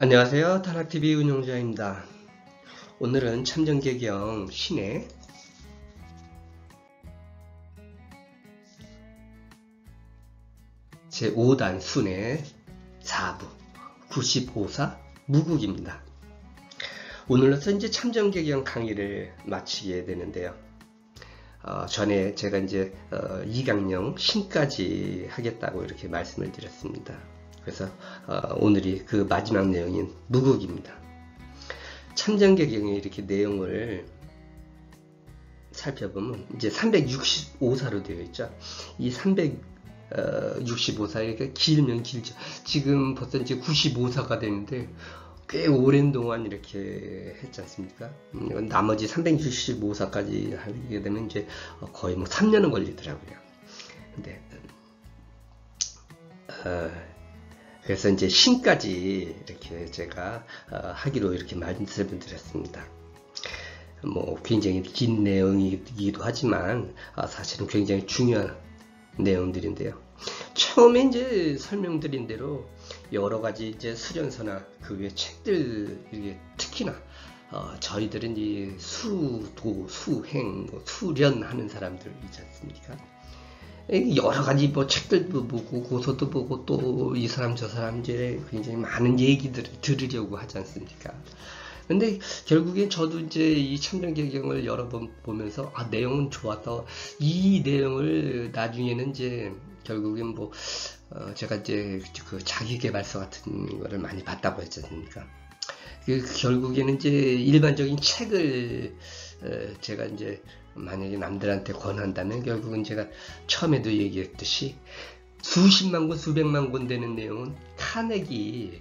안녕하세요. 타락TV 운영자입니다. 오늘은 참정계경 신의 제5단 순의 4부 95사 무국입니다. 오늘로서 이제 참정계경 강의를 마치게 되는데요. 전에 제가 이제 이강령 신까지 하겠다고 이렇게 말씀을 드렸습니다. 그래서 오늘이 그 마지막 내용인 무국입니다. 참정계경의 이렇게 내용을 살펴보면 이제 365사로 되어 있죠. 이 365사가 길면 길죠. 지금 벌써 이제 95사가 되는데 꽤 오랜 동안 이렇게 했지 않습니까? 나머지 365사까지 하게 되면 이제 거의 뭐 3년은 걸리더라고요. 근데 그래서 이제 신까지 이렇게 제가 하기로 이렇게 말씀을 드렸습니다. 뭐 굉장히 긴 내용이기도 하지만 사실은 굉장히 중요한 내용들인데요. 처음에 이제 설명드린 대로 여러 가지 이제 수련서나 그 외 책들, 이게 특히나 저희들은 이 수도, 수행, 수련하는 사람들 있지 않습니까? 여러 가지 뭐 책들도 보고 고서도 보고 또 이 사람 저 사람 이제 굉장히 많은 얘기들을 들으려고 하지 않습니까? 근데 결국엔 저도 이제 이 참정계경을 여러 번 보면서 내용은 좋아서 이 내용을 나중에는 이제 결국엔 뭐 제가 이제 그 자기계발서 같은 거를 많이 봤다고 했지 않습니까? 결국에는 이제 일반적인 책을 제가 이제 만약에 남들한테 권한다면 결국은 제가 처음에도 얘기했듯이 수십만 권, 수백만 권 되는 내용은 카네기의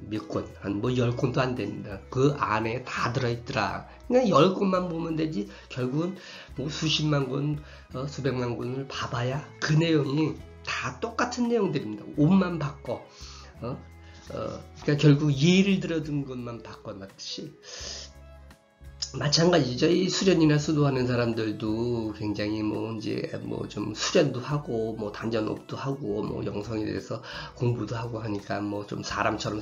몇 권, 한 뭐 10권도 안 됩니다. 그 안에 다 들어있더라. 그냥 10권만 보면 되지, 결국은 뭐 수십만 권, 수백만 권을 봐봐야 그 내용이 다 똑같은 내용들입니다. 옷만 바꿔. 그러니까 결국 예를 들어둔 것만 바꿔놨듯이, 마찬가지죠. 이 수련이나 수도하는 사람들도 굉장히 뭐 이제 뭐 좀 수련도 하고 뭐 단전업도 하고 뭐 영성에 대해서 공부도 하고 하니까 뭐 좀 사람처럼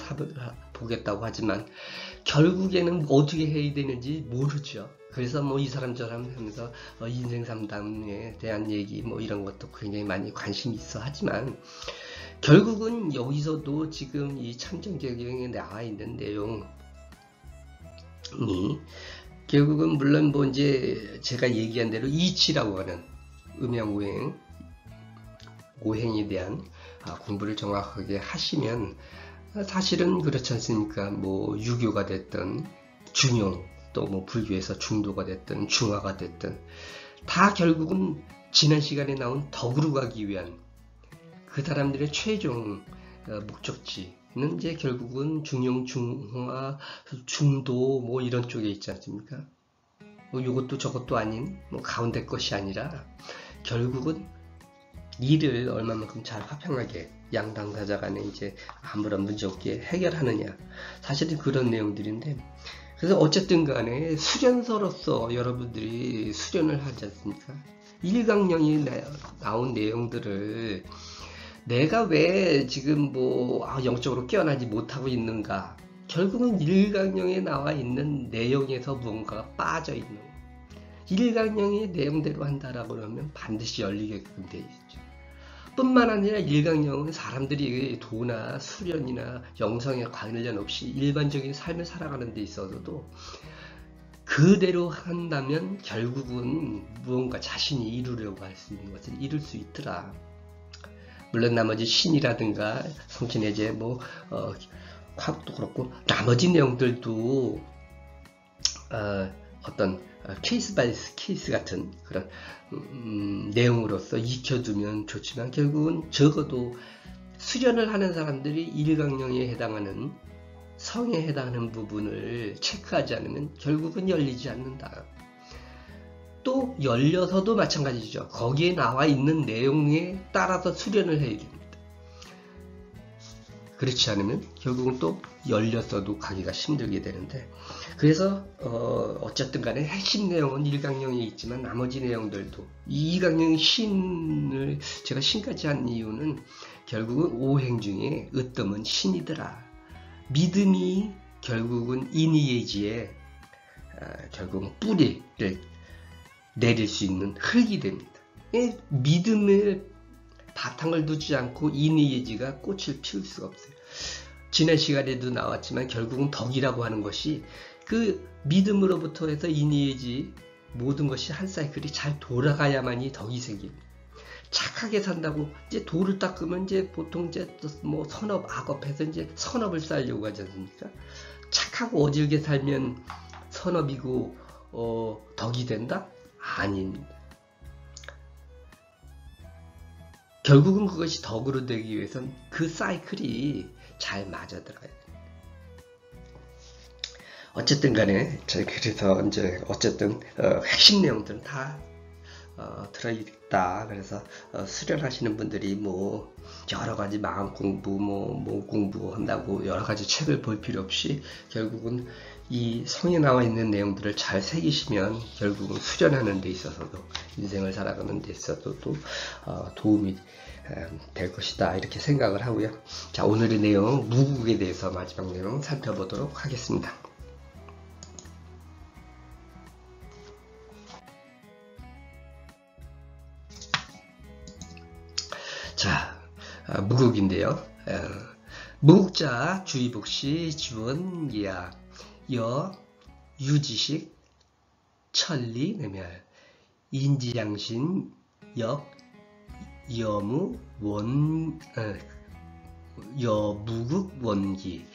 보겠다고 하지만 결국에는 어떻게 해야 되는지 모르죠. 그래서 뭐 이 사람 저 사람 하면서 인생 상담에 대한 얘기 뭐 이런 것도 굉장히 많이 관심이 있어 하지만 결국은 여기서도 지금 이 참정계경에 나와 있는 내용이 결국은 물론 뭐 이제 제가 얘기한 대로 이치라고 하는 음양오행, 오행에 대한 공부를 정확하게 하시면 사실은 그렇지 않습니까? 뭐 유교가 됐든 중용, 또 뭐 불교에서 중도가 됐든 중화가 됐든 다 결국은 지난 시간에 나온 덕으로 가기 위한 그 사람들의 최종 목적지는 이제 결국은 중용, 중화, 중도 뭐 이런 쪽에 있지 않습니까? 뭐 이것도 저것도 아닌 뭐 가운데 것이 아니라 결국은 일을 얼마만큼 잘 화평하게 양 당사자 간에 이제 아무런 문제 없게 해결하느냐, 사실은 그런 내용들인데, 그래서 어쨌든 간에 수련서로서 여러분들이 수련을 하지 않습니까? 일강령이 나온 내용들을 내가 왜 지금 뭐 영적으로 깨어나지 못하고 있는가? 결국은 일강령에 나와 있는 내용에서 무언가가 빠져 있는 거예요. 일강령의 내용대로 한다라고 하면 반드시 열리게끔 되어 있죠. 뿐만 아니라 일강령은 사람들이 도나 수련이나 영성에 관련 없이 일반적인 삶을 살아가는 데 있어서도 그대로 한다면 결국은 무언가 자신이 이루려고 할 수 있는 것을 이룰 수 있더라. 물론 나머지 신이라든가 성신해제 뭐 화학도 그렇고 나머지 내용들도 어떤 케이스 바이 케이스 같은 그런 내용으로서 익혀두면 좋지만 결국은 적어도 수련을 하는 사람들이 일강령에 해당하는 성에 해당하는 부분을 체크하지 않으면 결국은 열리지 않는다. 또 열려서도 마찬가지죠. 거기에 나와 있는 내용에 따라서 수련을 해야 됩니다. 그렇지 않으면 결국은 또 열렸어도 가기가 힘들게 되는데, 그래서 어쨌든 간에 핵심 내용은 1강령에 있지만 나머지 내용들도, 이 2강령 신을 제가 신까지 한 이유는 결국은 오행 중에 으뜸은 신이더라. 믿음이 결국은 이니에지에 결국은 뿌리를 내릴 수 있는 흙이 됩니다. 믿음을 바탕을 두지 않고 이니에지가 꽃을 피울 수가 없어요. 지난 시간에도 나왔지만 결국은 덕이라고 하는 것이 그 믿음으로부터 해서 이니에지 모든 것이 한 사이클이 잘 돌아가야만이 덕이 생깁니다. 착하게 산다고 이제 도를 닦으면 이제 보통 이제 뭐 선업 악업해서 이제 선업을 쌓으려고 하지 않습니까? 착하고 어질게 살면 선업이고 덕이 된다? 아닙니다. 결국은 그것이 덕으로 되기 위해선 그 사이클이 잘 맞아들어야 됩니다. 어쨌든 간에 그래서 이제 어쨌든 핵심 내용들은 다 들어있다. 그래서 수련하시는 분들이 뭐 여러 가지 마음 공부, 몸 공부 한다고 여러 가지 책을 볼 필요 없이 결국은 이 성에 나와 있는 내용들을 잘 새기시면 결국은 수련하는 데 있어서도, 인생을 살아가는 데 있어서도 도움이 될 것이다, 이렇게 생각을 하고요. 자, 오늘의 내용 무국에 대해서 마지막 내용 살펴보도록 하겠습니다. 자, 무국인데요. 무국자 주의복시 지원기야 여 유지식 천리 내멸 인지양신 역 여무 원 여무국 원기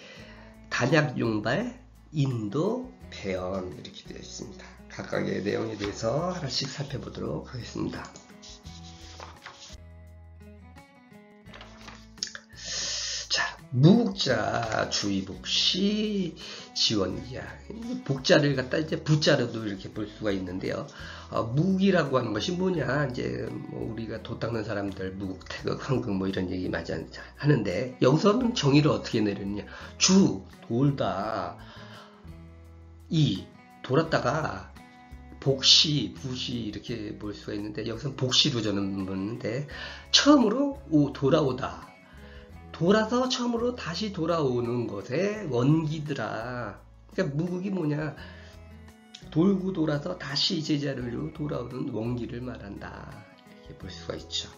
단약용발 인도 배연, 이렇게 되어 있습니다. 각각의 내용에 대해서 하나씩 살펴보도록 하겠습니다. 무국자 주의복시 지원기야. 복자를 갖다 이제 부자로도 이렇게 볼 수가 있는데요. 무국이라고 하는 것이 뭐냐? 이제 뭐 우리가 도 닦는 사람들 무국, 태극, 황극 뭐 이런 얘기 많이 하는데, 여기서는 정의를 어떻게 내렸냐? 주 돌다, 이 돌았다가 복시, 부시 이렇게 볼 수가 있는데, 여기서는 복시로 저는 보는데, 처음으로 돌아오다. 돌아서 처음으로 다시 돌아오는 것에 원기더라. 그러니까 무국이 뭐냐? 돌고 돌아서 다시 제자리로 돌아오는 원기를 말한다, 이렇게 볼 수가 있죠.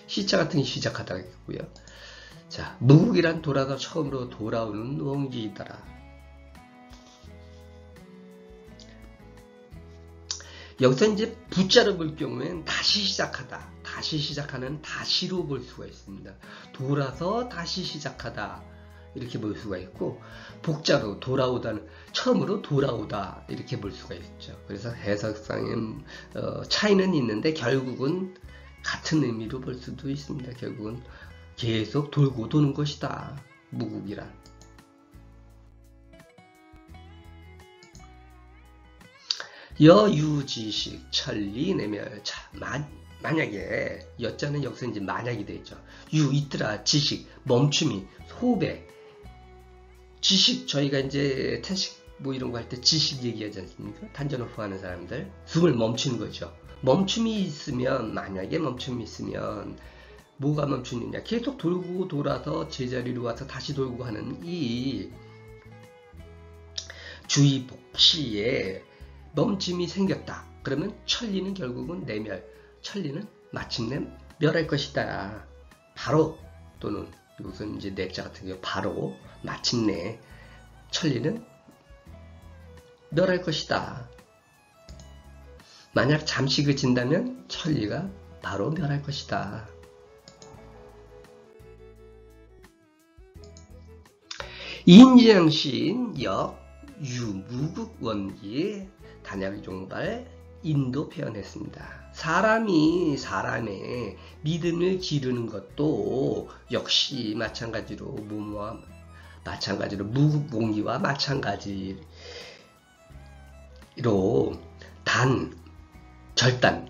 시자 같은 게 시작하다고요. 자, 무국이란 돌아서 처음으로 돌아오는 원기더라. 여기서 이제 부자로 볼 경우에는 다시 시작하다, 다시 시작하는 다시로 볼 수가 있습니다. 돌아서 다시 시작하다, 이렇게 볼 수가 있고, 복자로 돌아오다는 처음으로 돌아오다, 이렇게 볼 수가 있죠. 그래서 해석상의 차이는 있는데 결국은 같은 의미로 볼 수도 있습니다. 결국은 계속 돌고 도는 것이다, 무국이란. 여유지식 천리 내멸. 자, 만약에 여자는 여기서 이제 만약이 되죠. 유 있더라, 지식 멈춤이, 소배. 지식, 저희가 이제 태식 뭐 이런 거 할 때 지식 얘기하지 않습니까? 단전호흡 하는 사람들 숨을 멈추는 거죠. 멈춤이 있으면, 만약에 멈춤이 있으면 뭐가 멈추느냐? 계속 돌고 돌아서 제자리로 와서 다시 돌고 하는 이 주의복시에 멈춤이 생겼다. 그러면 천리는 결국은 내멸, 천리는 마침내 멸할 것이다. 바로, 또는 이것은 이제 내자 같은 경우 바로, 마침내 천리는 멸할 것이다. 만약 잠시 그친다면 천리가 바로 멸할 것이다. 인지양신 역 유무국 원기 단약종발 인도 표현했습니다. 사람이 사람의 믿음을 기르는 것도 역시 마찬가지로 무모와 마찬가지로 무국공기와 마찬가지로 절단,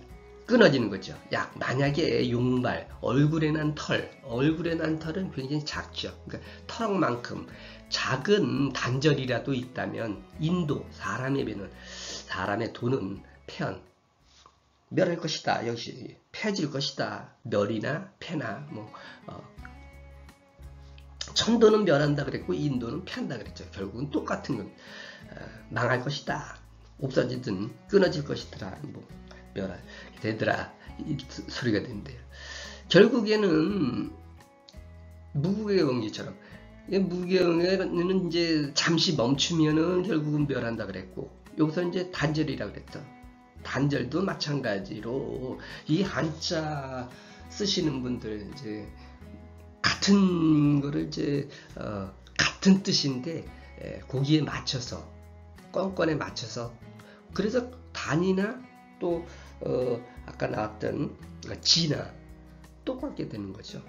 끊어지는 거죠. 만약에 용발, 얼굴에 난 털은 굉장히 작죠. 그러니까 털만큼 작은 단절이라도 있다면 인도, 사람의 도는 멸할 것이다. 역시 패질 것이다. 멸이나 패나 천도는 멸한다 그랬고 인도는 패한다 그랬죠. 결국은 똑같은 건 망할 것이다. 없어지든 끊어질 것이더라. 멸할 되더라. 이 소리가 된대요. 결국에는 무국의 원기처럼 무국의 원기는 이제 잠시 멈추면은 결국은 멸한다 그랬고 여기서 이제 단절이라 그랬죠. 단절도 마찬가지로 이 한자 쓰시는 분들 이제 같은 거를 이제 같은 뜻인데 거기에 맞춰서 건건에 맞춰서 그래서 단이나 또 아까 나왔던 지나 똑같게 되는 거죠.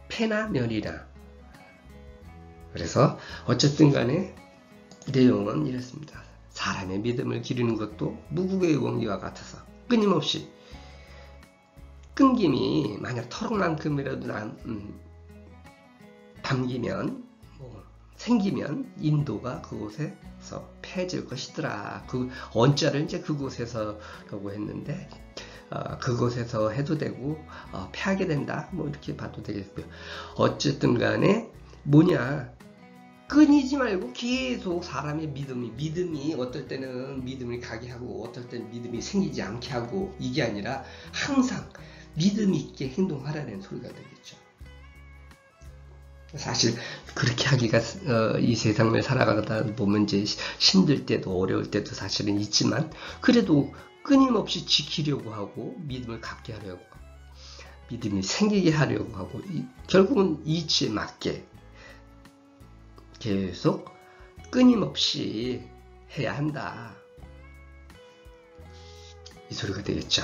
패나 멸이나. 그래서 어쨌든 간에 내용은 이렇습니다. 사람의 믿음을 기르는 것도 무국의 원기와 같아서 끊임없이 끊김이 만약 털만큼이라도 생기면 인도가 그곳에서 패질 것이더라. 그 언자를 이제 그곳에서라고 했는데 그곳에서 해도 되고 패하게 된다. 이렇게 봐도 되겠고요. 어쨌든 간에 끊이지 말고 계속 사람의 믿음이 어떨 때는 믿음을 가게 하고 어떨 때는 믿음이 생기지 않게 하고 이게 아니라 항상 믿음 있게 행동하라는 소리가 되겠죠. 사실 그렇게 하기가 이 세상을 살아가다 보면 이제 힘들 때도 어려울 때도 사실은 있지만 그래도 끊임없이 지키려고 하고 믿음을 갖게 하려고 믿음이 생기게 하려고 하고 결국은 이치에 맞게 계속 끊임없이 해야 한다. 이 소리가 되겠죠.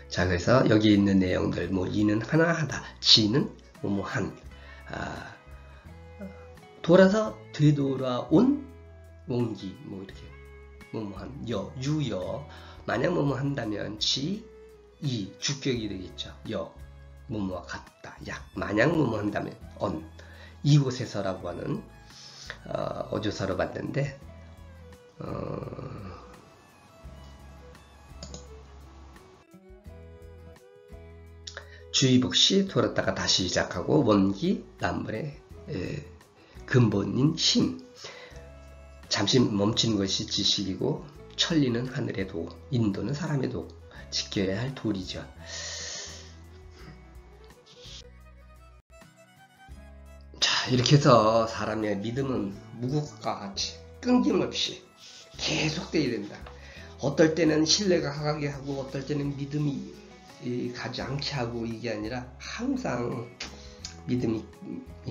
자, 그래서 여기 있는 내용들, 이는 하나하다, 지는 뭐뭐한, 돌아서 되돌아온 원기, 이렇게 뭐뭐한, 유여, 만약 뭐뭐 한다면 지, 이, 주격이 되겠죠. 뭐뭐와 같다. 만약 뭐뭐 한다면 이곳에서라고 하는 어조사로 봤는데 주의복시 돌았다가 다시 시작하고 원기 남물의 근본인 심 잠시 멈추는 것이 지식이고 천리는 하늘의 도 인도는 사람의 도 지켜야 할 도리죠. 이렇게 해서 사람의 믿음은 무국과 같이 끊김없이 계속돼야 된다. 어떨 때는 신뢰가 가게 하고 어떨 때는 믿음이 가지 않게 하고 이게 아니라 항상 믿음이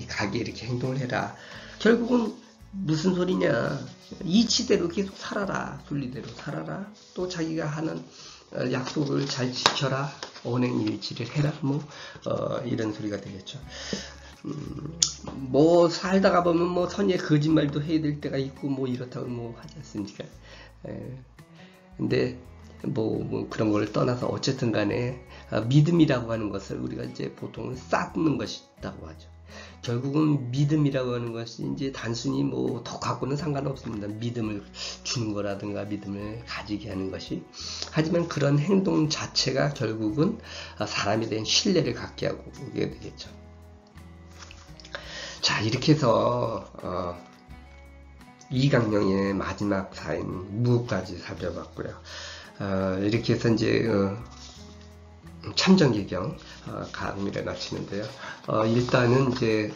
가게 이렇게 행동을 해라. 결국은 무슨 소리냐. 이치대로 계속 살아라. 순리대로 살아라. 또 자기가 하는 약속을 잘 지켜라. 언행일치를 해라. 이런 소리가 되겠죠. 살다가 보면 선의의 거짓말도 해야 될 때가 있고 이렇다고 하지 않습니까? 근데 그런 걸 떠나서 어쨌든 간에 믿음이라고 하는 것을 우리가 이제 보통 쌓는 것이라고 하죠. 결국은 믿음이라고 하는 것이 이제 단순히 덕하고는 상관없습니다. 믿음을 주는 거라든가 믿음을 가지게 하는 것이. 하지만 그런 행동 자체가 결국은 사람에 대한 신뢰를 갖게 하고 오게 되겠죠. 자, 이렇게 해서 이강령의 마지막 사인 무까지 살펴봤고요. 이렇게 해서 이제 참정계경 강의를 마치는데요. 일단은 이제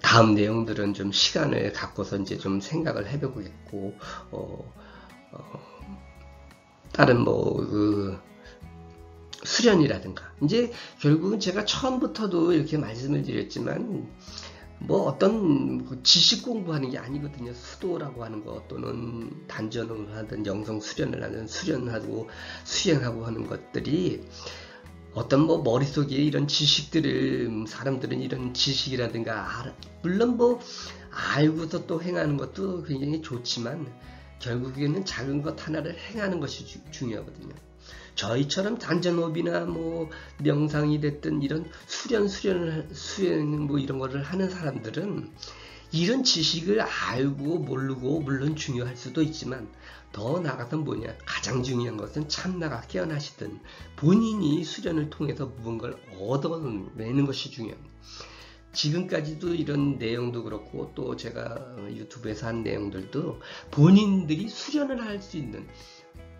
다음 내용들은 좀 시간을 갖고서 이제 좀 생각을 해보겠고 다른 수련이라든가 이제 결국은 제가 처음부터도 이렇게 말씀을 드렸지만 어떤 지식 공부하는 게 아니거든요. 수도라고 하는 것 또는 단전을 하든 영성 수련을 하든 수련하고 수행하고 하는 것들이 어떤 뭐 머릿속에 이런 지식들을 사람들은 이런 지식이라든가 물론 뭐 알고서 또 행하는 것도 굉장히 좋지만 결국에는 작은 것 하나를 행하는 것이 중요하거든요. 저희처럼 단전호흡이나 뭐 명상이 됐든 이런 수련 뭐 이런 거를 하는 사람들은 이런 지식을 알고 모르고 물론 중요할 수도 있지만 더 나아가서 뭐냐, 가장 중요한 것은 참나가 깨어나시든 본인이 수련을 통해서 무언가를 얻어내는 것이 중요합니다. 지금까지도 이런 내용도 그렇고 또 제가 유튜브에서 한 내용들도 본인들이 수련을 할 수 있는,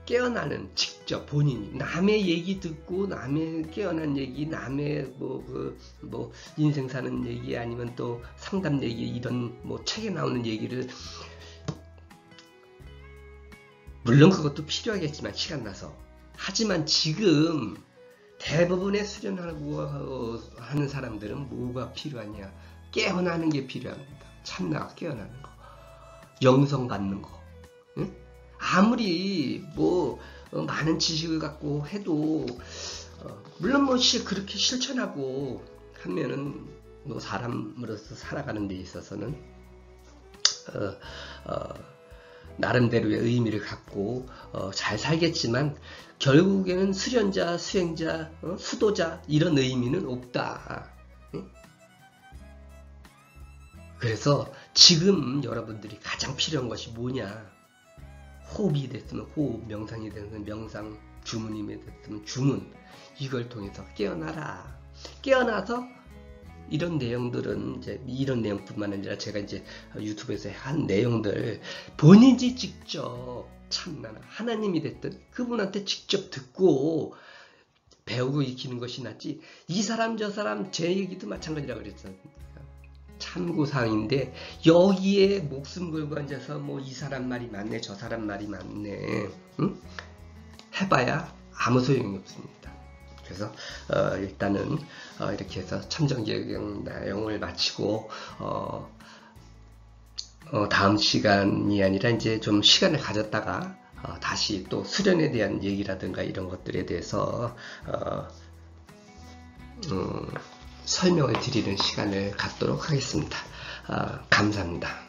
깨어나는, 직접 본인이 남의 얘기 듣고 남의 깨어난 얘기, 남의 뭐 인생 사는 얘기 아니면 또 상담 얘기, 이런 뭐 책에 나오는 얘기를 물론 그것도 필요하겠지만 시간 나서, 하지만 지금 대부분의 수련하고 하는 사람들은 뭐가 필요하냐, 깨어나는 게 필요합니다. 참나가 깨어나는 거, 영성 받는 거. 응? 아무리 뭐 많은 지식을 갖고 해도 물론 뭐 그렇게 실천하고 하면은 뭐 사람으로서 살아가는 데 있어서는 나름대로의 의미를 갖고 잘 살겠지만 결국에는 수련자, 수행자, 수도자 이런 의미는 없다. 응? 그래서 지금 여러분들이 가장 필요한 것이 뭐냐? 호흡이 됐으면 호흡, 명상이 됐으면 명상, 주문이 됐으면 주문. 이걸 통해서 깨어나라. 깨어나서 이런 내용들은 이제 이런 내용뿐만 아니라 제가 이제 유튜브에서 한 내용들 본인이 직접 참나나 하나님이 됐든 그분한테 직접 듣고 배우고 익히는 것이 낫지, 이 사람 저 사람 제 얘기도 마찬가지라고 그랬잖아요. 참고사항인데 여기에 목숨 걸고 앉아서 뭐 이 사람 말이 맞네 저 사람 말이 맞네, 응? 해봐야 아무 소용이 없습니다. 그래서 일단은 이렇게 해서 참정개경 내용을 마치고 다음 시간이 아니라 이제 좀 시간을 가졌다가 다시 또 수련에 대한 얘기라든가 이런 것들에 대해서 설명을 드리는 시간을 갖도록 하겠습니다. 감사합니다.